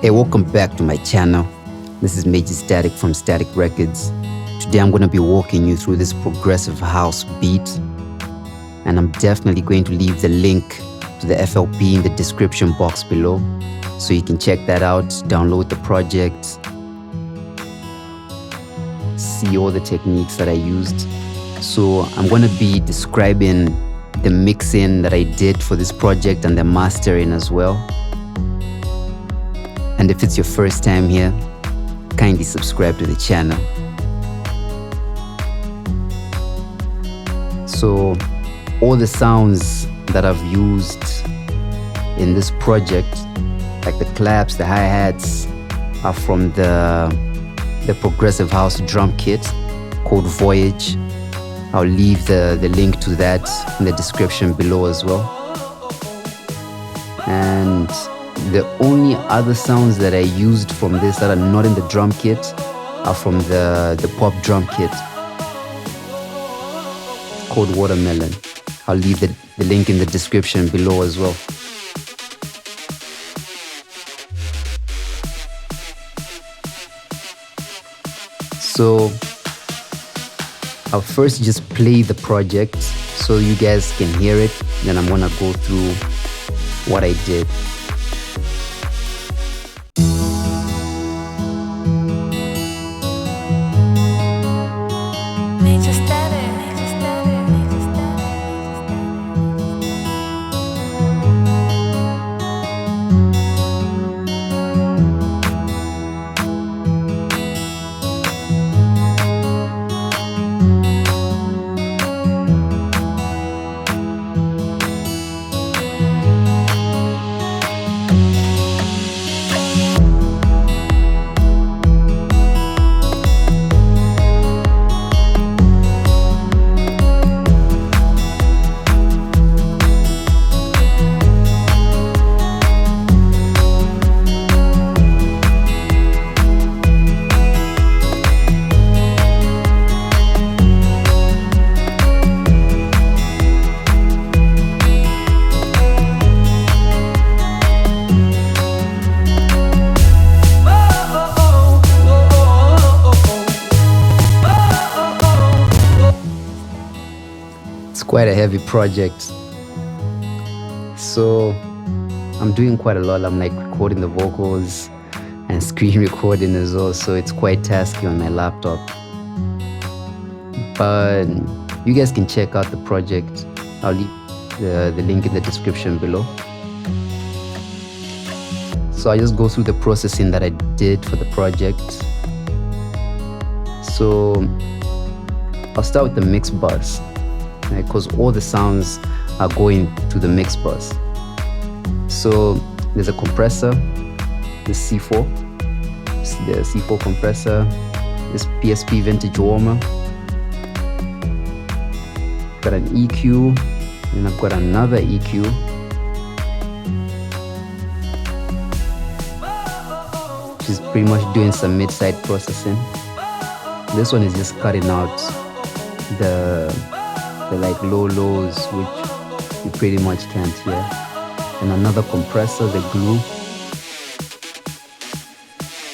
Hey, welcome back to my channel. This is Major Static from Static Records. Today I'm going to be walking you through this progressive house beat, and I'm definitely going to leave the link to the FLP in the description box below so you can check that out, download the project, see all the techniques that I used. So I'm going to be describing the mixing that I did for this project and the mastering as well. And if it's your first time here, kindly subscribe to the channel. So all the sounds that I've used in this project, like the claps, the hi-hats, are from the progressive house drum kit called Voyage. I'll leave the link to that in the description below as well. And the only other sounds that I used from this that are not in the drum kit are from the pop drum kit called Watermelon. I'll leave the link in the description below as well. So I'll first just play the project so you guys can hear it, then I'm gonna go through what I did. Quite a heavy project, so I'm doing quite a lot. I'm like recording the vocals and screen recording as well, so it's quite tasky on my laptop, but you guys can check out the project. I'll leave the link in the description below. So I just go through the processing that I did for the project. So I'll start with the mix bus, because all the sounds are going to the mix bus. So there's a compressor, the C4, the C4 compressor, this PSP vintage warmer, got an EQ, and I've got another EQ, which is pretty much doing some mid-side processing. This one is just cutting out the like lows, which you pretty much can't hear. And another compressor, the glue.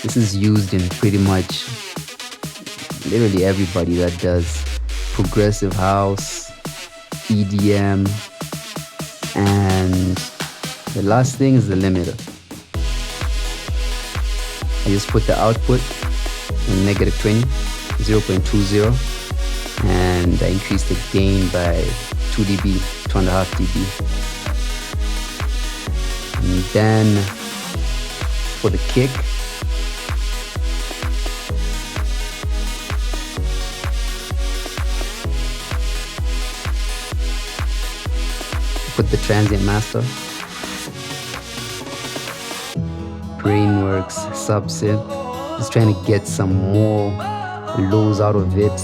This is used in pretty much literally everybody that does progressive house, EDM, and the last thing is the limiter. I just put the output in -20, 0.20. And I increased the gain by 2 dB, 2.5 dB. And then for the kick, put the transient master, Brainworks subsynth, just trying to get some more lows out of it.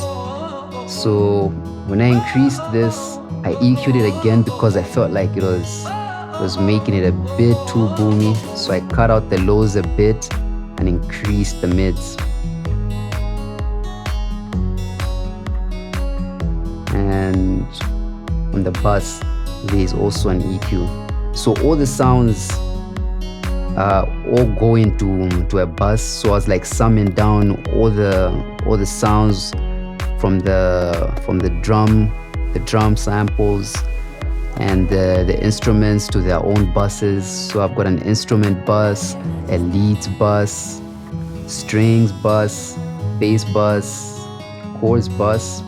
So when I increased this, I EQ'd it again because I felt like it was making it a bit too boomy. So I cut out the lows a bit and increased the mids. And on the bus, there is also an EQ. So all the sounds all go into a bus. So I was like summing down all the sounds from the drum samples and the instruments to their own buses. So I've got an instrument bus, a leads bus, strings bus, bass bus, chords bus,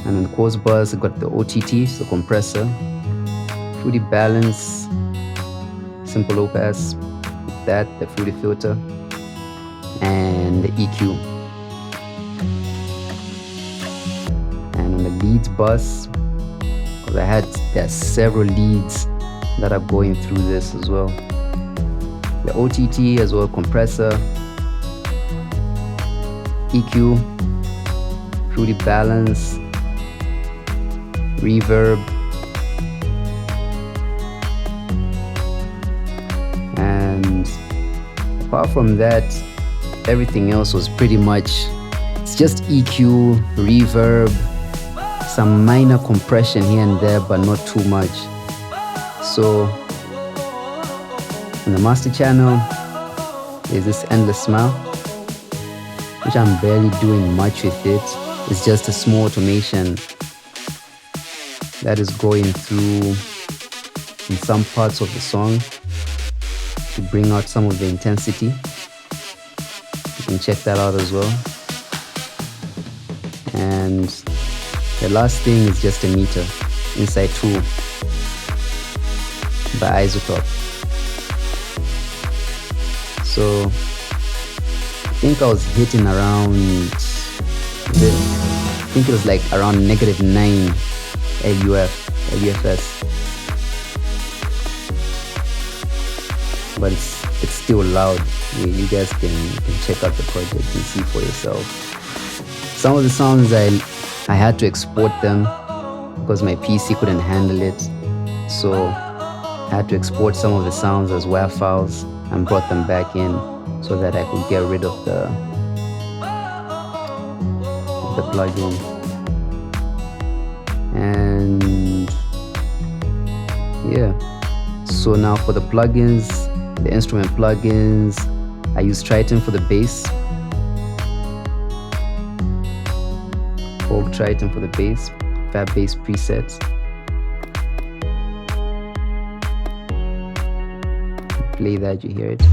and on the chords bus I've got the OTT, so compressor, fruity balance, simple low pass, that, the fruity filter, and the EQ. And on the leads bus, because there are several leads that are going through this as well. The OTT as well, compressor, EQ, fruity balance, reverb, and apart from that, everything else was pretty much, it's just EQ, reverb, some minor compression here and there, but not too much. So on the master channel is this Endless Smile, which I'm barely doing much with it. It's just a small automation that is going through in some parts of the song to bring out some of the intensity. You can check that out as well. And the last thing is just a meter, Inside 2 by Isotope. So I think I was hitting around, I think it was like around -9 LUFS. But it's still loud. You guys can check out the project and see for yourself. Some of the sounds I had to export them because my PC couldn't handle it. So I had to export some of the sounds as WAV files and brought them back in so that I could get rid of the plugin. And yeah, so now for the plugins, the instrument plugins, I use Triton for the bass, Folk Triton for the bass, Fab Bass presets. Play that, you hear it.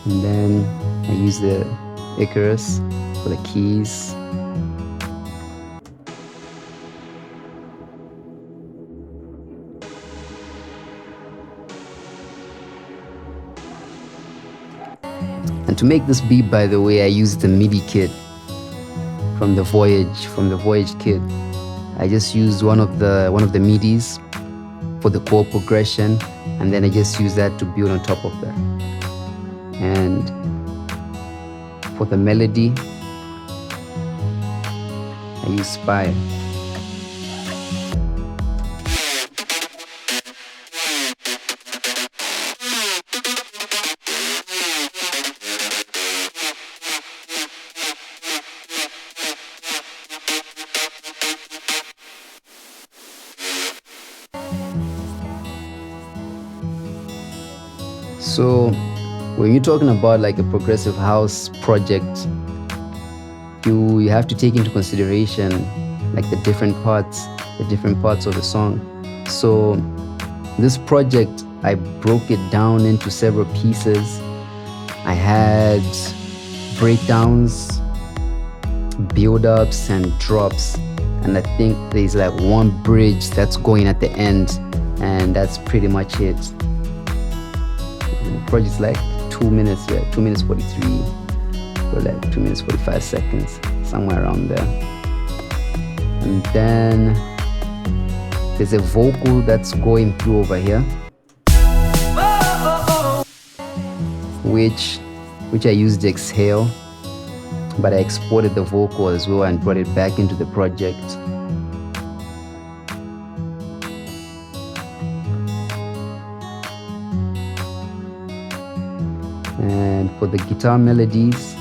And then I use the Icarus for the keys. And to make this beat, by the way, I used the MIDI kit from the Voyage kit. I just used one of the MIDIs for the chord progression, and then I just used that to build on top of that. And for the melody, I use Spire. So when you're talking about like a progressive house project, you have to take into consideration like the different parts of the song. So this project, I broke it down into several pieces. I had breakdowns, build-ups, and drops, and I think there's like one bridge that's going at the end, and that's pretty much it. And the project's like 2 minutes, 2 minutes 43, or like 2 minutes 45 seconds, somewhere around there. And then there's a vocal that's going through over here, which I used the exhale, but I exported the vocal as well and brought it back into the project. And for the guitar melodies,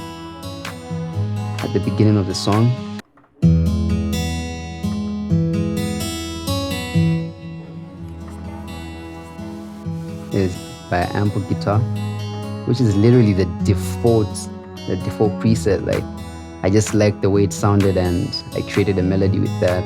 at the beginning of the song. Is by Ample Guitar, which is literally the default preset. Like, I just liked the way it sounded and I created a melody with that.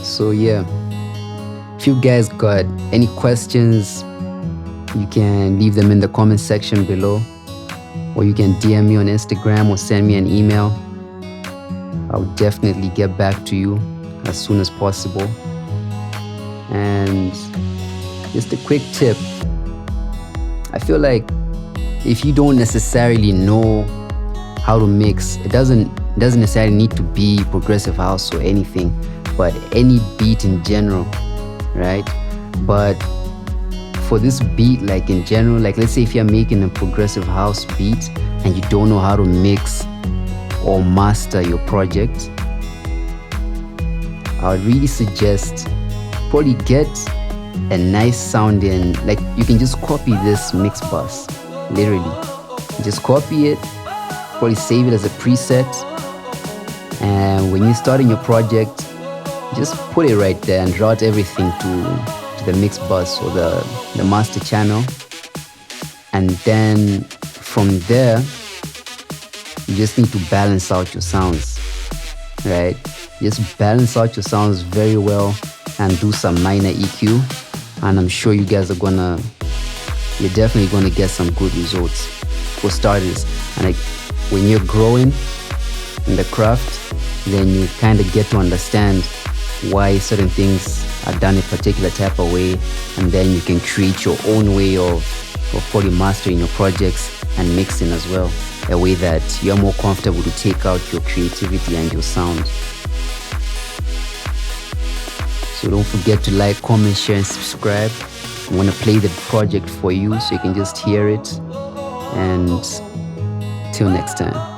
So yeah, if you guys got any questions, you can leave them in the comment section below, or you can DM me on Instagram or send me an email. I'll definitely get back to you as soon as possible. And just a quick tip, I feel like if you don't necessarily know how to mix, it doesn't necessarily need to be progressive house or anything, but any beat in general, right? But for this beat, like in general, like let's say if you're making a progressive house beat and you don't know how to mix or master your project, I would really suggest probably get a nice sounding, like you can just copy this mix bus, literally. Just copy it, probably save it as a preset, and when you're starting your project, just put it right there and route everything to the mix bus or the master channel. And then from there, you just need to balance out your sounds, right? Just balance out your sounds very well and do some minor EQ. And I'm sure you guys you're definitely gonna get some good results for starters. And like when you're growing in the craft, then you kind of get to understand why certain things are done a particular type of way, and then you can create your own way of fully mastering your projects and mixing as well, a way that you're more comfortable to take out your creativity and your sound. So don't forget to like, comment, share, and subscribe. I'm gonna play the project for you so you can just hear it. And till next time.